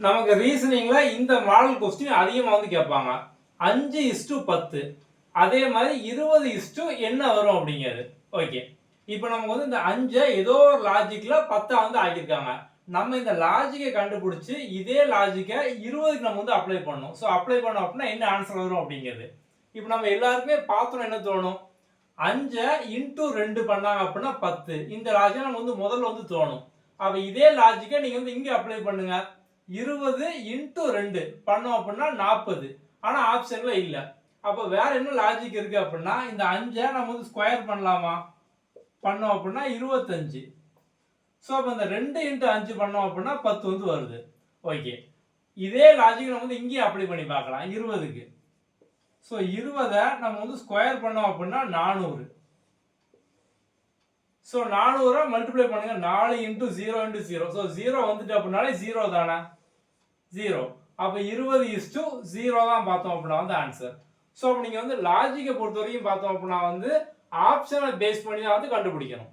நமக்கு ரீசனிங்ல இந்த model question அதிகமாக வந்து கேட்பாங்க. 5:10 அதே மாதிரி 20 என்ன வரும் அப்படிங்கிறது. ஓகே, இப்போ நமக்கு வந்து இந்த 5 ஏதோ ஒரு லாஜிக்ல 10 வந்து ஆக்கியிருக்காங்க. நம்ம இந்த லாஜிக்கை கண்டுபிடிச்சு இதே லாஜிக்கை 20க்கு நம்ம வந்து அப்ளை பண்ணணும். ஸோ அப்ளை பண்ணோம் அப்படின்னா என்ன ஆன்சர் வரும் அப்படிங்கிறது. இப்போ நம்ம எல்லாருக்குமே பார்த்தோம் என்ன தோணும், 5 இன்டூ 2 பண்ணாங்க அப்படின்னா 10. இந்த லாஜிக்கை நம்ம வந்து முதல்ல வந்து தோணும். அப்போ இதே லாஜிக்கை நீங்க வந்து இங்கே அப்ளை பண்ணுங்க. 20 இன்டூ 2 பண்ணோம் அப்படின்னா 40. ஆனா ஆப்ஷன்ல இல்ல. அப்போ வேற என்ன லாஜிக் இருக்கு அப்படின்னா, இந்த 5 நம்ம வந்து ஸ்கொயர் பண்ணலாமா? பண்ணோம் அப்படின்னா 25. ஸோ அப்போ இந்த 2 இன்டூ 5 பண்ணோம் அப்படின்னா 10 வந்து வருது. ஓகே, இதே லாஜிக் நம்ம வந்து இங்கேயும் அப்ளை பண்ணி பார்க்கலாம் 20க்கு. ஸோ 20 நம்ம வந்து ஸ்கொயர் பண்ணோம் அப்படின்னா 400. ஸோ 400 மல்டிப்ளை பண்ணுங்க. 4 இன்டூ 0 இன்டூ 0. ஸோ 0 வந்துட்டு அப்படின்னாலே 0 தானே, 0. அப்போ 20:0 தான் பார்த்தோம் அப்படின்னா வந்து ஆன்சர். ஸோ அப்போ நீங்கள் வந்து லாஜிக்கை பொறுத்த வரைக்கும் பார்த்தோம் அப்படின்னா வந்து ஆப்ஷனை பேஸ் பண்ணி தான் வந்து கண்டுபிடிக்கணும்.